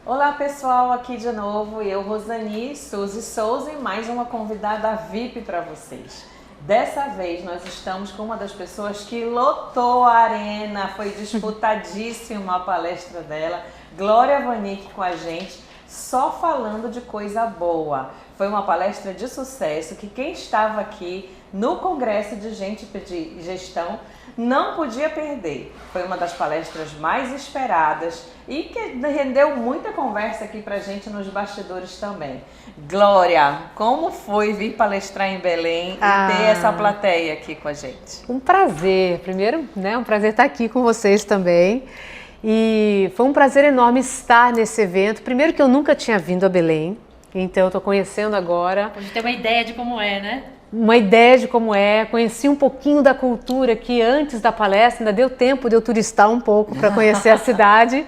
Olá pessoal, aqui de novo eu, Rosani, Suzy Souza e mais uma convidada VIP para vocês. Dessa vez nós estamos com uma das pessoas que lotou a arena, foi disputadíssima a palestra dela, Glória Vanik com a gente, só falando de coisa boa. Foi uma palestra de sucesso que quem estava aqui no Congresso de Gente de Gestão não podia perder. Foi uma das palestras mais esperadas e que rendeu muita conversa aqui pra gente nos bastidores também. Glória, como foi vir palestrar em Belém e ter essa plateia aqui com a gente? Um prazer. Primeiro, um prazer estar aqui com vocês também. E foi um prazer enorme estar nesse evento. Primeiro que eu nunca tinha vindo a Belém, então eu estou conhecendo agora. Pra gente ter uma ideia de como é, né? Uma ideia de como é, conheci um pouquinho da cultura que antes da palestra, ainda deu tempo de eu turistar um pouco para conhecer a cidade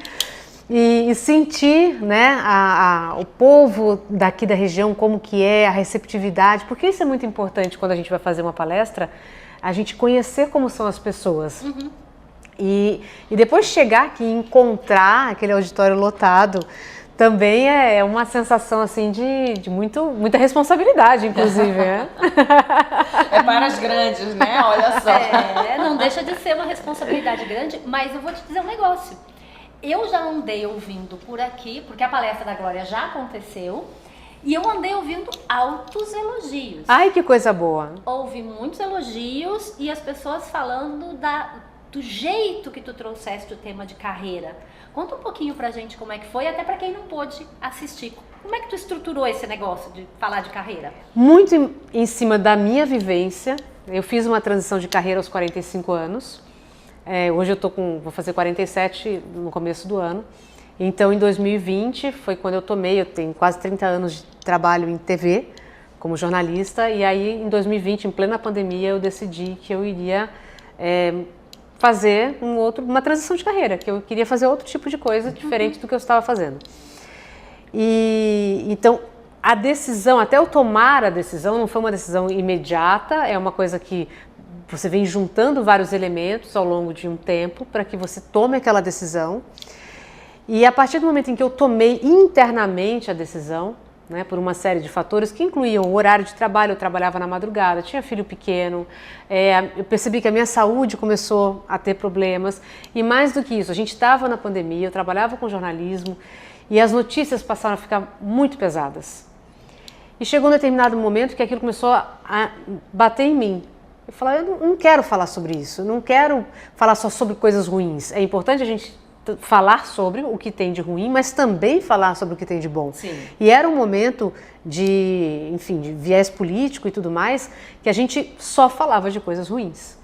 e sentir, né, o povo daqui da região, como que é, a receptividade, porque isso é muito importante quando a gente vai fazer uma palestra, a gente conhecer como são as pessoas. Uhum. E depois chegar aqui e encontrar aquele auditório lotado, também é uma sensação assim de muita responsabilidade, inclusive. Né? É para as grandes, né? Olha só. Não deixa de ser uma responsabilidade grande, mas eu vou te dizer um negócio. Eu já andei ouvindo por aqui, porque a palestra da Glória já aconteceu, e eu andei ouvindo altos elogios. Ai, que coisa boa! Ouvi muitos elogios e as pessoas falando do jeito que tu trouxeste o tema de carreira. Conta um pouquinho pra gente como é que foi, até pra quem não pôde assistir. Como é que tu estruturou esse negócio de falar de carreira? Muito em cima da minha vivência. Eu fiz uma transição de carreira aos 45 anos. Hoje vou fazer 47 no começo do ano. Então, em 2020 foi quando eu tenho quase 30 anos de trabalho em TV, como jornalista. E aí, em 2020, em plena pandemia, eu decidi que eu iria fazer uma transição de carreira, que eu queria fazer outro tipo de coisa diferente do que eu estava fazendo. E então a decisão, até eu tomar a decisão, não foi uma decisão imediata, é uma coisa que você vem juntando vários elementos ao longo de um tempo para que você tome aquela decisão. E a partir do momento em que eu tomei internamente a decisão, né, por uma série de fatores que incluíam o horário de trabalho, eu trabalhava na madrugada, tinha filho pequeno, eu percebi que a minha saúde começou a ter problemas e mais do que isso, a gente estava na pandemia, eu trabalhava com jornalismo e as notícias passaram a ficar muito pesadas. E chegou um determinado momento que aquilo começou a bater em mim. Eu falei, eu não quero falar sobre isso, não quero falar só sobre coisas ruins, é importante a gente falar sobre o que tem de ruim, mas também falar sobre o que tem de bom. Sim. E era um momento de viés político e tudo mais, que a gente só falava de coisas ruins.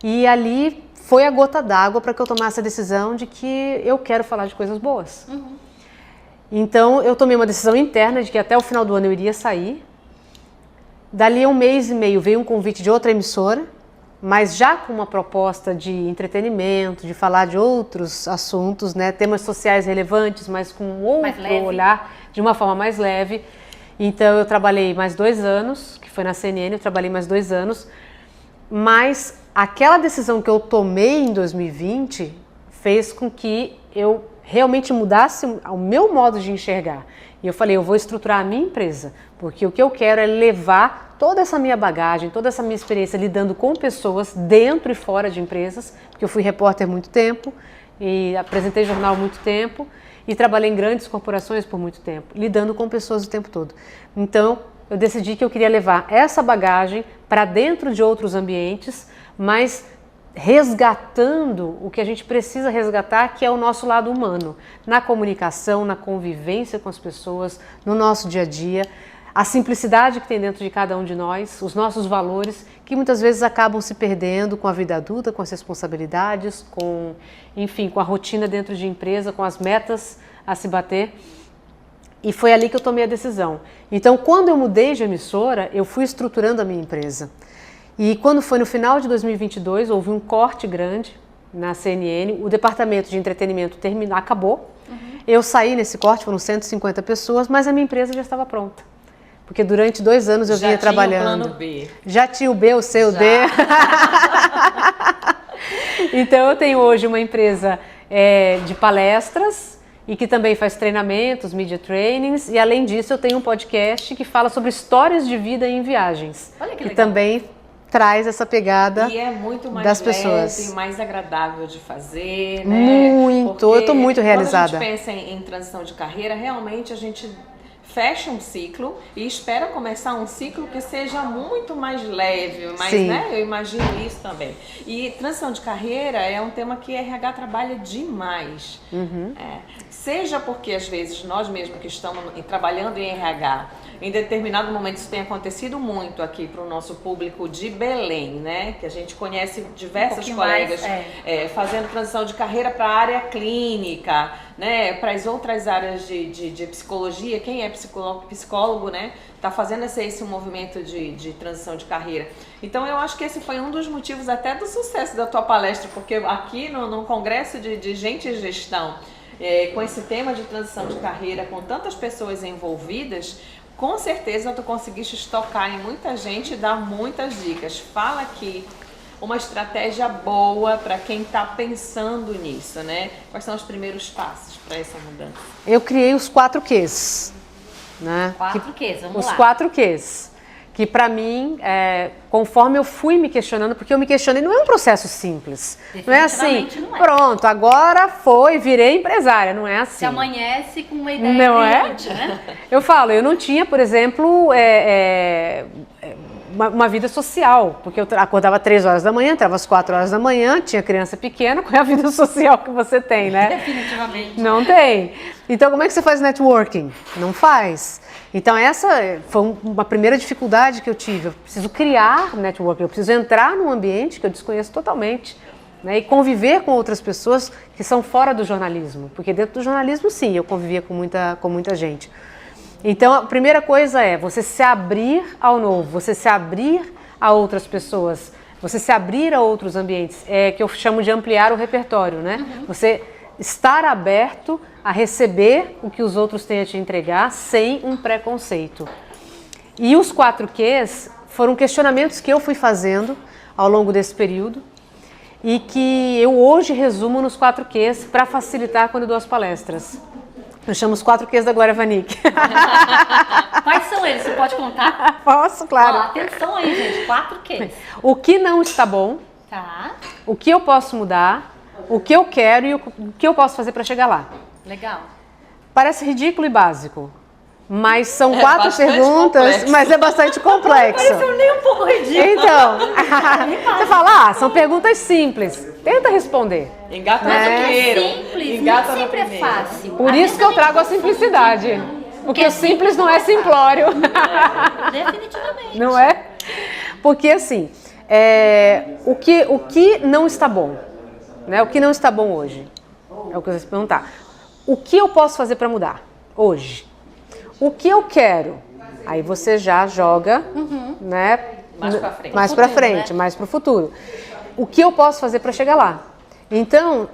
E ali foi a gota d'água para que eu tomasse a decisão de que eu quero falar de coisas boas. Uhum. Então eu tomei uma decisão interna de que até o final do ano eu iria sair. Dali a 1 mês e meio veio um convite de outra emissora, mas já com uma proposta de entretenimento, de falar de outros assuntos, né, temas sociais relevantes, mas com outro olhar, de uma forma mais leve. Então eu trabalhei mais 2 anos, que foi na CNN, eu trabalhei mais 2 anos, mas aquela decisão que eu tomei em 2020 fez com que eu realmente mudasse o meu modo de enxergar. E eu falei, eu vou estruturar a minha empresa, porque o que eu quero é levar toda essa minha bagagem, toda essa minha experiência lidando com pessoas dentro e fora de empresas, porque eu fui repórter há muito tempo e apresentei jornal há muito tempo e trabalhei em grandes corporações por muito tempo, lidando com pessoas o tempo todo. Então, eu decidi que eu queria levar essa bagagem para dentro de outros ambientes, mas resgatando o que a gente precisa resgatar, que é o nosso lado humano, na comunicação, na convivência com as pessoas, no nosso dia a dia, a simplicidade que tem dentro de cada um de nós, os nossos valores, que muitas vezes acabam se perdendo com a vida adulta, com as responsabilidades, com a rotina dentro de empresa, com as metas a se bater. E foi ali que eu tomei a decisão. Então, quando eu mudei de emissora, eu fui estruturando a minha empresa. E quando foi no final de 2022, houve um corte grande na CNN, o departamento de entretenimento acabou. Uhum. Eu saí nesse corte, foram 150 pessoas, mas a minha empresa já estava pronta. Porque durante 2 anos eu vinha trabalhando. Já tinha o plano B. Já tinha o B, o C, o D. Então eu tenho hoje uma empresa de palestras e que também faz treinamentos, media trainings, e além disso eu tenho um podcast que fala sobre histórias de vida em viagens. Olha que que legal. também traz essa pegada E é muito mais das leve pessoas. e mais agradável de fazer, né? Muito, Porque eu tô muito realizada. Quando a gente pensa em transição de carreira, realmente a gente fecha um ciclo e espera começar um ciclo que seja muito mais leve, mas Sim. né, eu imagino isso também. E transição de carreira é um tema que RH trabalha demais. Seja porque às vezes nós mesmos que estamos trabalhando em RH, em determinado momento isso tem acontecido muito aqui para o nosso público de Belém, né? Que a gente conhece diversas pouquinho colegas mais, fazendo transição de carreira para a área clínica, né? Para as outras áreas de psicologia. Quem é psicólogo, né? Está fazendo esse movimento de transição de carreira. Então eu acho que esse foi um dos motivos até do sucesso da tua palestra, porque aqui no congresso de gente e gestão, com esse tema de transição de carreira, com tantas pessoas envolvidas, com certeza tu conseguiste tocar em muita gente e dar muitas dicas. Fala aqui uma estratégia boa para quem está pensando nisso, né? Quais são os primeiros passos para essa mudança? Eu criei os 4 Qs, né? 4 Qs, vamos Os lá. 4 Qs, que para mim, conforme eu fui me questionando, porque eu me questionei, não é um processo simples. Não é assim, Definitivamente não é. pronto, agora foi, virei empresária, não é assim. Se amanhece com uma ideia Não brilhante, é? né? Eu falo, eu não tinha, por exemplo, uma vida social, porque eu acordava 3 horas da manhã, entrava às 4 horas da manhã, tinha criança pequena, qual é a vida social que você tem, né? Definitivamente. Não tem. Então, como é que você faz networking? Não faz. Então, essa foi uma primeira dificuldade que eu tive. Eu preciso criar networking, eu preciso entrar num ambiente que eu desconheço totalmente, né, e conviver com outras pessoas que são fora do jornalismo. Porque dentro do jornalismo, sim, eu convivia com muita gente. Então, a primeira coisa é você se abrir ao novo, você se abrir a outras pessoas, você se abrir a outros ambientes, que eu chamo de ampliar o repertório, né? Você estar aberto a receber o que os outros têm a te entregar sem um preconceito. E os 4 Qs foram questionamentos que eu fui fazendo ao longo desse período e que eu hoje resumo nos 4 Qs para facilitar quando eu dou as palestras. Eu chamo os 4 Qs da Glória Vanik. Quais são eles? Você pode contar? Posso, Ó, claro. atenção aí, gente. 4 Qs. O que não está bom, Tá. o que eu posso mudar, o que eu quero e o que eu posso fazer para chegar lá. Legal. Parece ridículo e básico, mas são 4 bastante perguntas, complexo. mas é bastante complexo. Pareceu nem um pouco ridículo. Então, você fala, são perguntas simples, tenta responder. Engata Mas no o que é primeiro. simples Engata nem no sempre é primeiro. fácil. Por Às isso vezes que eu nem trago a confunde. simplicidade, porque o simples não é simplório, Definitivamente. não é? Porque assim, o que não está bom, né? O que não está bom hoje, é o que você perguntar. O que eu posso fazer para mudar hoje? O que eu quero? Aí você já joga, né? Mais pra frente. Mais Pro para futuro, frente, né? mais para o futuro. O que eu posso fazer para chegar lá? Então,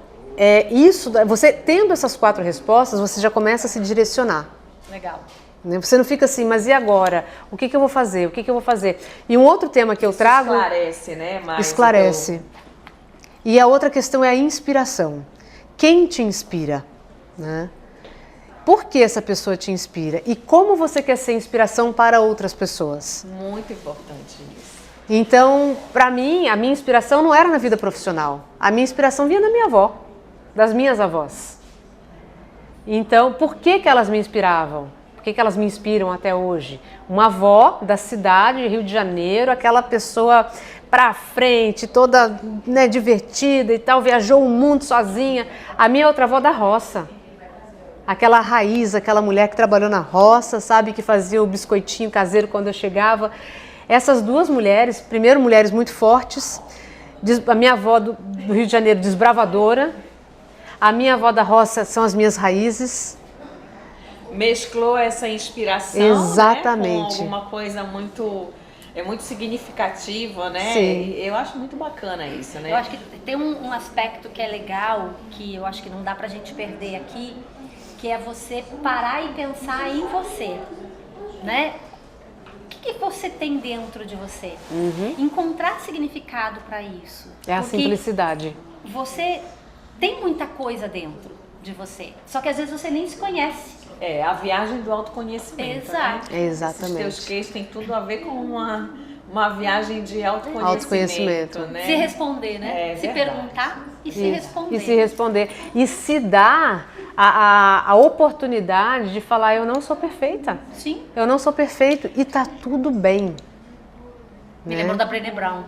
você tendo essas 4 respostas, você já começa a se direcionar. Legal. Né? Você não fica assim, mas e agora? O que eu vou fazer? O que eu vou fazer? E um outro tema que eu trago... Esclarece, né? Mais Esclarece. E a outra questão é a inspiração. Quem te inspira? Né? Por que essa pessoa te inspira? E como você quer ser inspiração para outras pessoas? Muito importante isso. Então, para mim, a minha inspiração não era na vida profissional. A minha inspiração vinha da minha avó, das minhas avós. Então, por que elas me inspiravam? Por que elas me inspiram até hoje? Uma avó da cidade, Rio de Janeiro, aquela pessoa pra frente, toda, né, divertida e tal, viajou o mundo sozinha. A minha outra avó da roça. Aquela raiz, aquela mulher que trabalhou na roça, sabe, que fazia o biscoitinho caseiro quando eu chegava. Essas 2 mulheres, primeiro mulheres muito fortes, a minha avó do Rio de Janeiro desbravadora, a minha avó da roça são as minhas raízes. Mesclou essa inspiração, Exatamente. né, com alguma coisa muito significativa, né? Sim. Eu acho muito bacana isso, né? Eu acho que tem um aspecto que é legal, que eu acho que não dá pra gente perder aqui, que é você parar e pensar em você, né? O que você tem dentro de você? Encontrar significado para isso. É a Porque simplicidade. você tem muita coisa dentro. de você. Só que às vezes você nem se conhece. É, a viagem do autoconhecimento. Exato. Né? Exatamente. Esses teus cases tem tudo a ver com uma viagem de autoconhecimento. Né? Se responder, né? É se verdade. perguntar e se Isso. responder. E se responder. E se dar a oportunidade de falar, eu não sou perfeita. Sim. Eu não sou perfeito. E tá tudo bem. Me Né? lembrou da Brené Brown.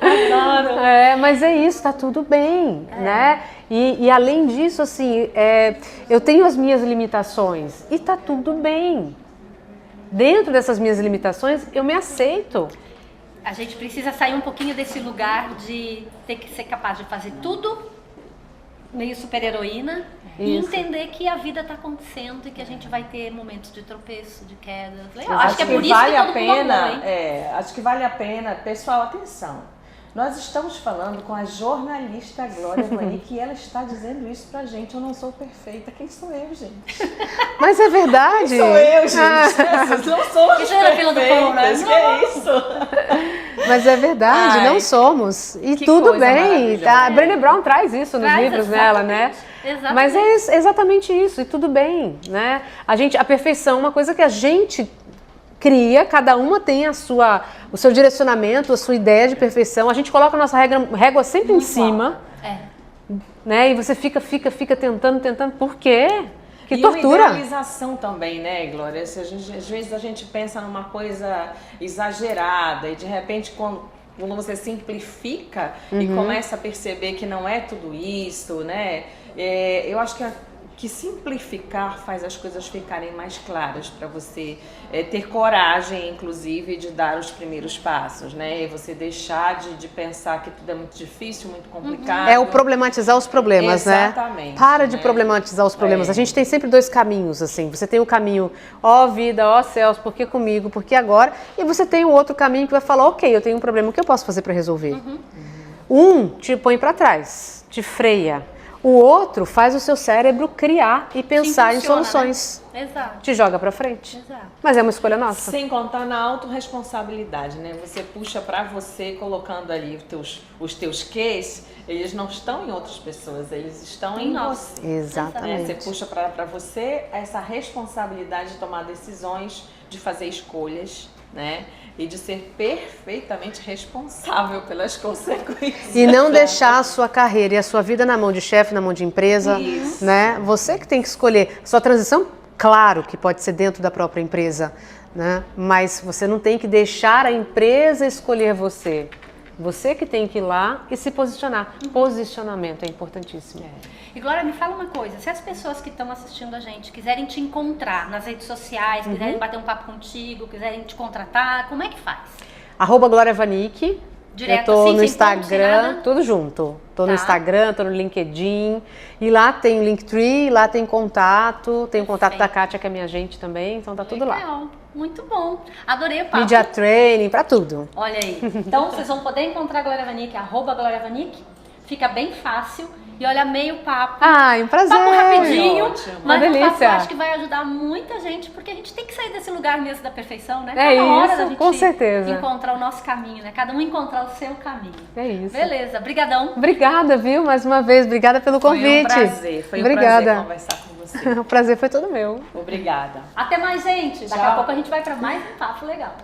Adoro. Mas é isso, tá tudo bem, né? E além disso, assim, eu tenho as minhas limitações e tá tudo bem. Dentro dessas minhas limitações, eu me aceito. A gente precisa sair um pouquinho desse lugar de ter que ser capaz de fazer tudo, meio super-heroína, e Isso. entender que a vida está acontecendo e que a gente vai ter momentos de tropeço, de quedas. Legal. Acho Acho que é que por isso vale que a todo mundo pena. amou, hein? Acho que vale a pena. Pessoal, atenção. Nós estamos falando com a jornalista Glória Vanik e ela está dizendo isso pra gente. Eu não sou perfeita. Quem sou eu, gente? Mas é verdade. Quem sou eu, gente? Não sou Isso era fila do pão, né? perfeitas. Que é isso? Mas é verdade, Ai, não somos. E que tudo coisa bem. maravilhosa. Tá? A Brené Brown traz isso nos Traz, livros dela, né? exatamente. Mas é exatamente isso, e tudo bem, né? A perfeição é uma coisa que a gente cria, cada uma tem o seu direcionamento, a sua ideia de perfeição. A gente coloca a nossa régua sempre em cima, né? E você fica tentando. Por quê? Que e tortura. uma idealização também, né, Glória? Às vezes a gente pensa numa coisa exagerada e de repente quando você simplifica e começa a perceber que não é tudo isso, né? Eu acho que simplificar faz as coisas ficarem mais claras para você ter coragem, inclusive, de dar os primeiros passos, né? E você deixar de pensar que tudo é muito difícil, muito complicado. É o problematizar os problemas, Exatamente, né? Para de né? problematizar os problemas. A gente tem sempre dois caminhos, assim. Você tem o caminho, ó vida, ó céus, por que comigo, por que agora? E você tem o outro caminho que vai falar, ok, eu tenho um problema, o que eu posso fazer para resolver? Um te põe para trás, te freia. O outro faz o seu cérebro criar e pensar em funciona, soluções. Né? Exato. Te joga para frente. Exato. Mas é uma escolha nossa. Sem contar na autorresponsabilidade, né? Você puxa para você, colocando ali os teus Qs, eles não estão em outras pessoas, eles estão em nós. você. Exatamente. Você puxa para você essa responsabilidade de tomar decisões, de fazer escolhas, né? E de ser perfeitamente responsável pelas consequências. E não deixar a sua carreira e a sua vida na mão de chefe, na mão de empresa, Isso. né? Você que tem que escolher. Sua transição, claro que pode ser dentro da própria empresa, né? Mas você não tem que deixar a empresa escolher você. Você que tem que ir lá e se posicionar. Posicionamento é importantíssimo. E Glória, me fala uma coisa, se as pessoas que estão assistindo a gente quiserem te encontrar nas redes sociais, quiserem bater um papo contigo, quiserem te contratar, como é que faz? @Glória Vanik. Direto Eu tô assim, no sem ponto, sem Instagram, nada? tudo junto. Tô no Tá. Instagram, tô no LinkedIn. E lá tem o Linktree, lá tem contato. Tem o contato da Kátia, que é minha agente também. Então tá tudo lá. Legal, muito bom. Adorei o papo. Media training, pra tudo. Olha aí. Então vocês vão poder encontrar a Glória Vanik, @Glória Vanik. Fica bem fácil. E olha, meio papo. Ai, um prazer. Papo rapidinho, Ótimo. mas Uma um papo que eu delícia. acho que vai ajudar muita gente, porque a gente tem que sair desse lugar mesmo da perfeição, né? É Tá na hora isso, da gente com certeza. encontrar o nosso caminho, né? Cada um encontrar o seu caminho. É isso. Beleza, brigadão. Obrigada, viu? Mais uma vez, obrigada pelo convite. Foi um Obrigada. prazer conversar com você. O prazer foi todo meu. Obrigada. Até mais, gente. Daqui a Tchau. pouco a gente vai para mais um papo legal.